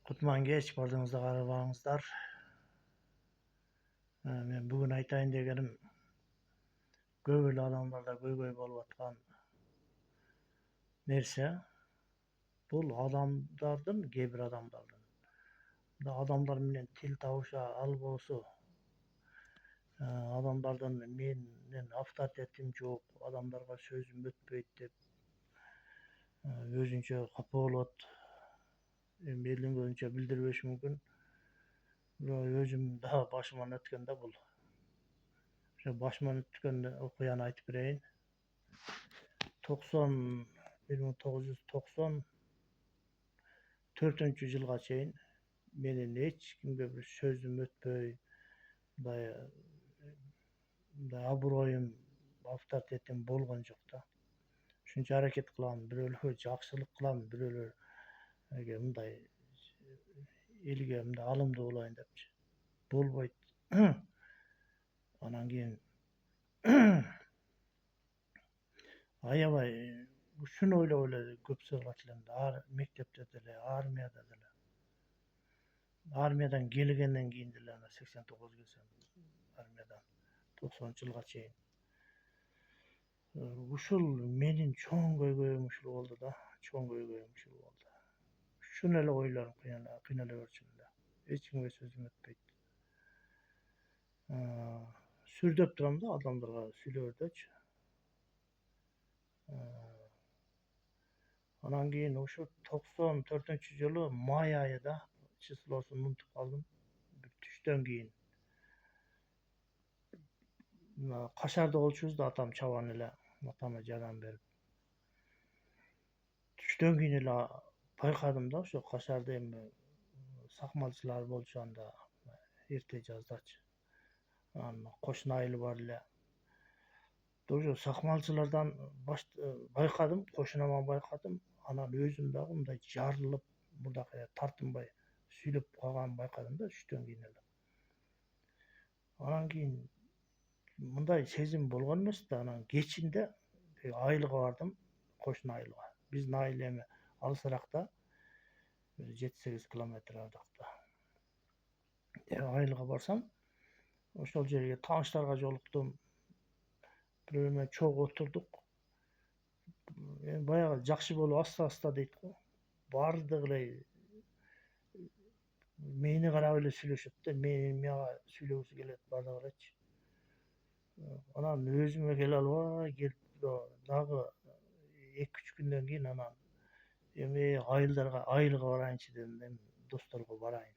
Kutman geç bardığınızda karabağınızlar. Men bugün aytayın degenim göbül adamlarda göy bolup atkan nerse bul adamlardan gebir adamlardan. Adamlar menen til tabışa albosu adamlardan menen авторитетим жок, adamlarga sözüm ötpөйт dep özünçe kapa bolot. Elin gözünçe bildirbeşi mümkün. Özüm daha başımdan ötkende bul. Başımdan ötken okuyan aytıp bereyin. 1994-жылга чейин менин эч кимге bir sözüm ötpөй, мындай аброюм, авторитетим болгон жок да. Ушунча аракет кылам, бирөөлөргө жакшылык кылам, бирөөлөргө мындай элге мындай алымдуу болоюн депчи. Болбойт. Анан кийин аябай ушуну ойлоп эле көп сыгырат элем да. Мектепте деле, армияда деле. Армиядан келгенден кийин деле 89 келсем, армиядан 90-жылга чейин. Ушул менин чоң көйгөйүм ушул болду да, чоң көйгөйүм ушул болду. Ушуну эле ойлорум кыйнала берчү да. Эч кимге сөзүм өтпөйт. Сүрдөп турам да адамдарга сүйлөөрдөчү. Анан кийин ушу 94-жылы май айында числосун унутуп калдым. Bir түштөн кийин Кашарда болчубуз да, атам чабан эле, атама жардам берип. Түштөн кийин эле байкадым да, ошо Кашарда эми сакмалчылар болчу анда эрте жаздачы. Анан кошуна айыл бар эле. Ошо сакмалчылардан байкадым, кошунаман байкадым. Анан өзүм дагы мындай жарылып, мурдакы тартынбай сүйлөп калганын байкадым да түштөн кийин эле. Анан кийин мындай сезим болгон эмес да. Анан кечинде айылга бардым, кошуна айылга. Биздин айыл эми алысыракта, 7-8 километр ардакта. Айылга барсам, ошол жерге тааныштарга жолуктум. Бирөө менен чогуу отурдук. Баягы жакшы болуп аста дейт го. Бардыгы эле мени карап эле сүйлөшөт да, мага сүйлөгүсү келет бардыгы элечи. Анан өзүмө келе албай келип дагы 2-3 күндөн кийин анан эми айылга барайынчы дедим, эми досторго барайын.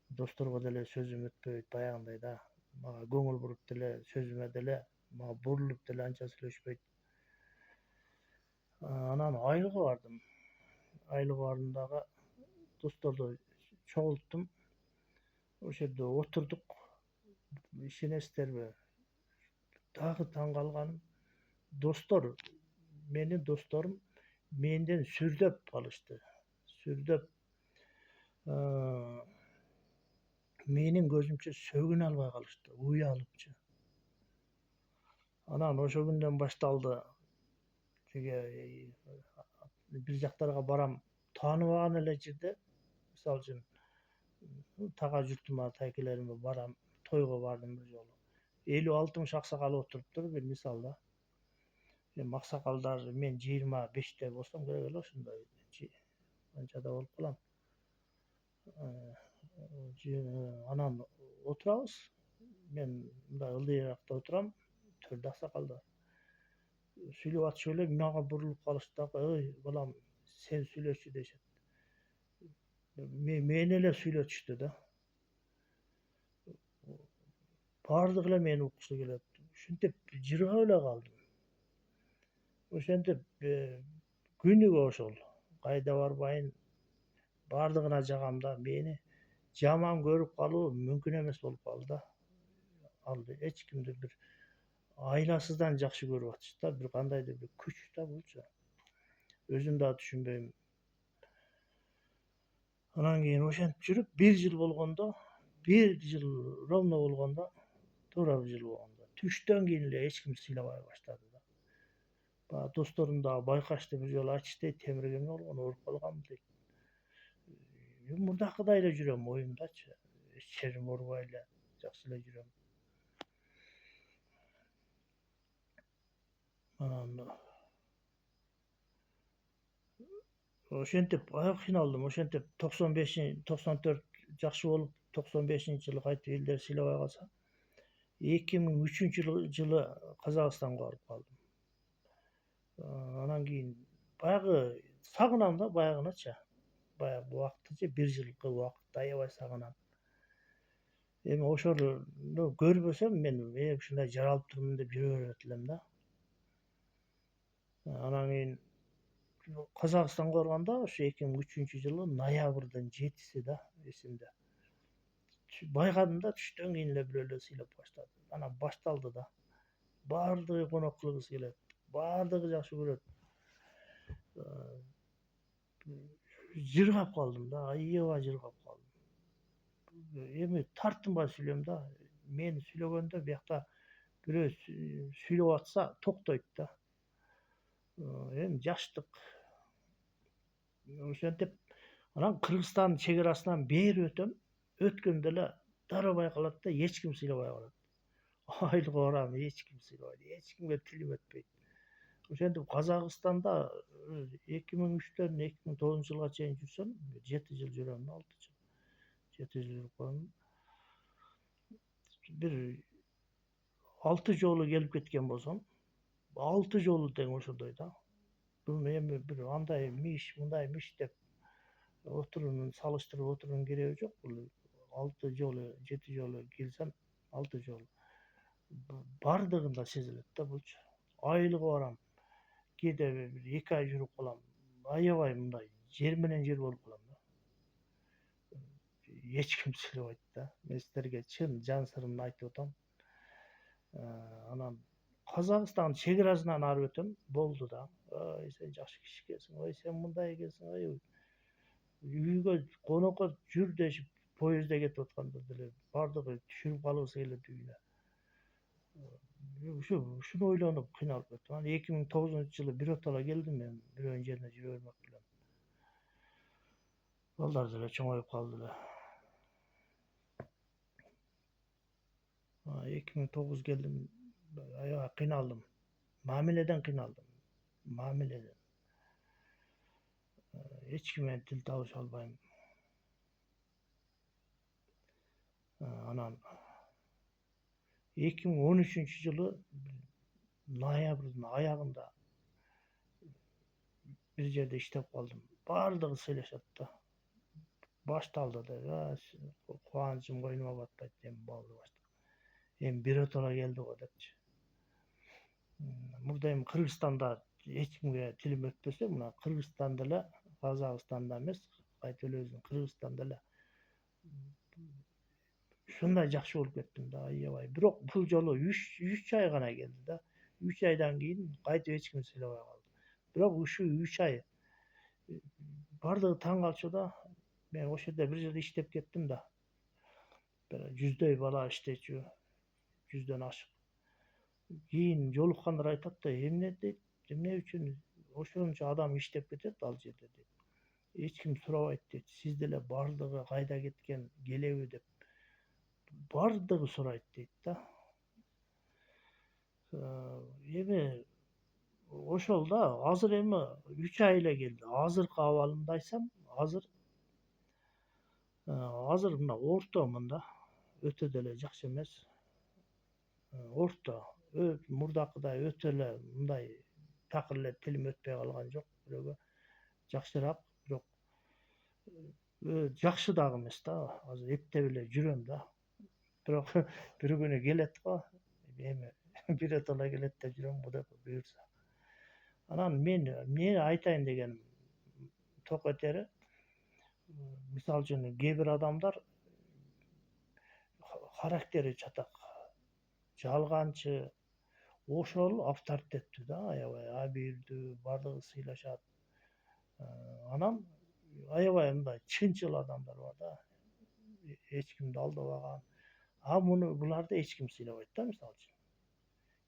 Досторго деле сөзүм өтпөйт баягындай да. Мага көңүл буруп деле, сөзүмө деле, мага бурулуп деле анча сүйлөшпөйт. Анан айылга бардым. Айылга бардым дагы досторду чогулттум. Ошол жерде отурдук. Ишенесиздерби? Дагы таң калганым, менин досторум менден сүрдөп калышты. Сүрдөп менин көзүмчө сөгүнө албай калышты, уялыпчы. Анан ошол күндөн башталды. Бир жактарга барам, тааныбаган эле жерде, мисалы үчүн тага журтума, тайкелериме барам, тойго бардым бир жолу. 50-60 аксакал отуруптур, бир мисал да. Эми аксакалдар мен 25-те болсом керек эле ошондой. Анчада болуп калам. Анан отурабыз. Мен мындай ылдыйракта отурам, төрдө аксакалдар. Сүйлөп атышып эле мага бурулуп калышты да, "Ой, балам, сен сүйлөчү" дешет. Мени эле сүйлөтүштү да. Бардыгы эле мени уккусу келет. Ушинтип жыргап эле калдым. Ошентип күнүгө ошол кайда барбайын, бардыгына жагам да. Мени жаман көрүп калуу мүмкүн эмес болуп калды да. Ал эч кимди бир айласыздан жакшы көрүп атышты да, бир кандайдыр бир күч да булчу. Өзүм да түшүнбөйм. Анан кийин ошентип жүрүп 1 жыл болгондо, 1 жыл ровно болгондо, туура 1 жыл болгондо, түштөн кийин эле эч ким сыйлабай баштады да. Досторум дагы байкашты, бир жолу айтышты, темирге эмне болгон, ооруп калганбы дейт. Murdakıda ile жүрөm oyumdaçı. İçerim orbayla jakşı ele жүрөm. Anam oşentip ayak kıynaldım. Oşentip 95 94 jakşı bolup 95-жылы кайтып элдер сыйлабай калса 2003-жылы Казакстанга барып калдым. Анан кийин баягы сагынам да баягыначы. Баягы убактычы 1 жылкы убакытты аябай сагынам. Эми ошону көрбөсөм мен ушундай жаралып турмун деп жүрө берет элем да. Анан кийин Казакстанга барганда ошо 2003-жылы ноябрдын 7-си да эсимде. Байкадым да түштөн кийин эле бирөөлөр сыйлап баштады. Анан башталды да. Баардыгы конок кылгысы келет. Баардыгы жакшы көрөт. Жыргап калдым да, аябай жыргап калдым. Эми тартынбай сүйлөйм да. Мен сүйлөгөндө биякта бирөө сүйлөп атса токтойт да. Эми жаштык. Ошентип анан Кыргызстан чегарасынан бери өтөм. Өткөндө эле дароо байкалат да, эч ким сыйлабай калат. Айылга барам, эч ким сыйлабайт, эч кимге тилим өтпөйт. Ошентип Казакстанда 2003-төн 2009-жылга чейин жүрсөм, 7 жыл жүрөм, 6 жыл. 7 жыл жүрүп калдым. Бир 6 жолу келип кеткен болсом, 6 жолу тең ошондой да. Буну эми бир андай миш, мындай миш деп отурууну салыштырып отуруунун кереги жок. Бул 6 жолу, 7 жолу келсем, 6 жолу бардыгында сезилет да булчу. Айылга барам. Кээде бир 2 ай жүрүп калам. Аябай мындай жер менен жер болуп калам да. Эч ким сыйлабайт да. Мен силерге чын жан сырымды айтып атам. Анан Казакстан чегарасынан ары өтөм, болду да. Ой, сен жакшы киши экенсиң. Ой, сен мындай экенсиң. Ой, үйгө конокко жүр дешип, поездде кетип атканда деле бардыгы түшүрүп калгысы келет үйүнө. Ушуну ойлонуп кыйналып кеттим. Анан 2009-жылы биротоло келдим мен, бирөөнүн жерине жүрө бермек элем. Балдар деле чоңоюп калды эле. 2009 келдим, аябай кыйналдым. Мамиледен кыйналдым. Мамиледен. Эч ким менен тил табыша албайм. Анан 2013-жылы ноябрдын аягында бир жерде иштеп калдым. Бардыгы сүйлөшөт да. Башталды да. Кубанычым койнума батпайт, эми болду башталды. Эми биротоло келди го депчи. Мурда эми Кыргызстанда эч кимге тилим өтпөсө, мына Кыргызстанда эле, Казакстанда эмес, кайта эле өзүнүн Кыргызстанда эле ушундай жакшы болуп кеттим да, аябай. Бирок бул жолу 3 ай гана келди да. 3 айдан кийин кайтып эч ким сыйлабай калды. Бирок ушу 3 ай бардыгы таң калчу да. Мен ошол жерде бир жыл иштеп кеттим да. 100дөй бала иштечү, 100дөн ашык. Кийин жолуккандар айтат да, эмне дейт, эмне үчүн ошончо адам иштеп кетет ал жерде дейт. Эч ким сурабайт дейт. Сиз деле бардыгы кайда кеткен, келеби деп. Бардыгы сурайт дейт да. Эми ошол да, азыр эми 3 ай эле келди. Азыркы абалымды айтсам, азыр мына ортомун да. Өтө деле жакшы эмес. Орто. Мурдакыдай өтө эле мындай такыр эле тилим өтпөй калган жок. Бирөөгө жакшыраак, бирок жакшы дагы эмес да. Азыр эптеп эле жүрөм да. Бирок бир күнү келет го. Эми биротоло келет деп жүрөм, Кудай буйрса. Анан мен эмне айтайын дегеним, токетери, мисалы үчүн кээ бир адамдар характери чатак, жалганчы, ошол авторитеттүү да, аябай абийирдүү, бардыгы сыйлашат. Анан аябай мындай чынчыл адамдар бар да, эч кимди алдабаган. Буларды эч ким сыйлабайт да, мисалы үчүн.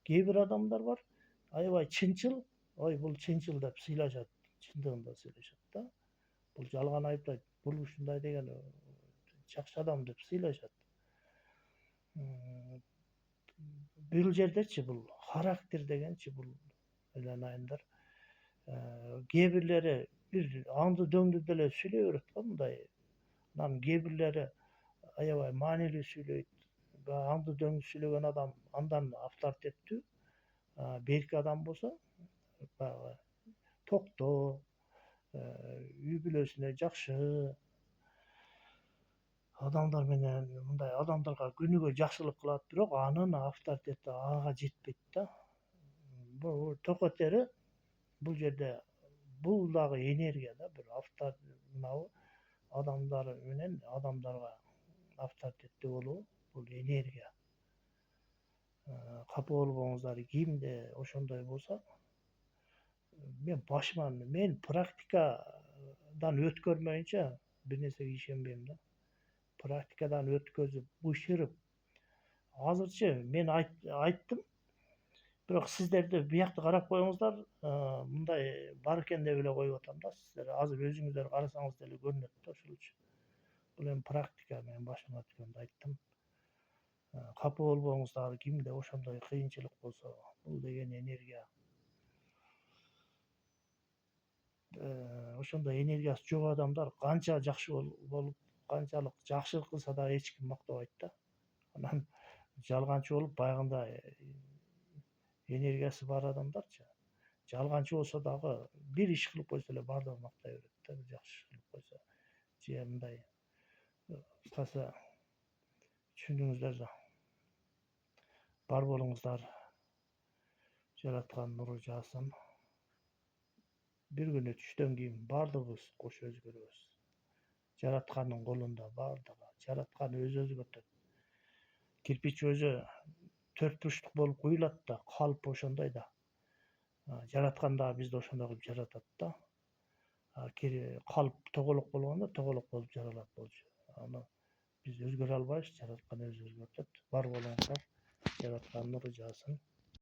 Кээ бир адамдар бар, аябай чынчыл, ой бул чынчыл деп сыйлашат, чындыгында сыйлашат да. Бул жалган айтпайт. бул ушундай деген жакшы адам деп сыйлашат. Бул жердечи бул характер дегенчи бул айланайындар. Кээ бирлери бир аңды дөңдү деле сүйлөй берет го мындай. Анан кээ бирлери аябай маанилүү сүйлөйт. Аңды дөңдү сүйлөгөн адам андан авторитеттүү. Берки адам болсо баягы токтоо, үй бүлөсүнө жакшы, адамдар менен мындай адамдарга күнүгө жакшылык кылат, бирок анын авторитети ага жетпейт да. Бул токотери бул жерде бул дагы энергия да, бир мынабы адамдар менен адамдарга авторитеттүү болуу бул энергия. Капа болбоңуздар, кимде ошондой болсо, мен практикадан өткөрмөйүнчө бир нерсеге ишенбейм да. Практикадан өткөзүп, бышырып, азырчы мен айттым, бирок сиздерди биякты карап коюңуздар, мындай бар экен деп эле коюп атам да. Сиздер азыр өзүңүздөр карасаңыз деле көрүнөт да ошолчу. Бул эми практика, менин башыма түшкөндү айттым. Капа болбоңуздар, кимде ошондой кыйынчылык болсо, бул деген энергия. Ошондой энергиясы жок адамдар канча жакшы болуп, канчалык жакшылык кылса да эч ким мактабайт да. Анан жалганчы болуп, баягында энергиясы бар адамдарчы, жалганчы болсо дагы бир иш кылып койсо эле баардыгы мактай берет да, бир жакшы иш кылып койсо. Же мындай кыскасы түшүндүңүздөр да. Бар болуңуздар. Жараткан нуру жаасын. Бир күнү түштөн кийин баардыгыбыз кош өзгөрөбүз. Жараткандын колунда баардыгы. Жараткан өзү өзгөртөт. Кирпич өзү төрт бурчтук болуп куюлат да, калп ошондой да. Жараткан дагы бизди ошондой кылып жаратат да. Калп тоголок болгондо тоголок болуп жаралат болчу. Аны биз өзгөрө албайбыз, жараткан өзү өзгөртөт. Бар болуңуздар. Жараткан нуру жаасын.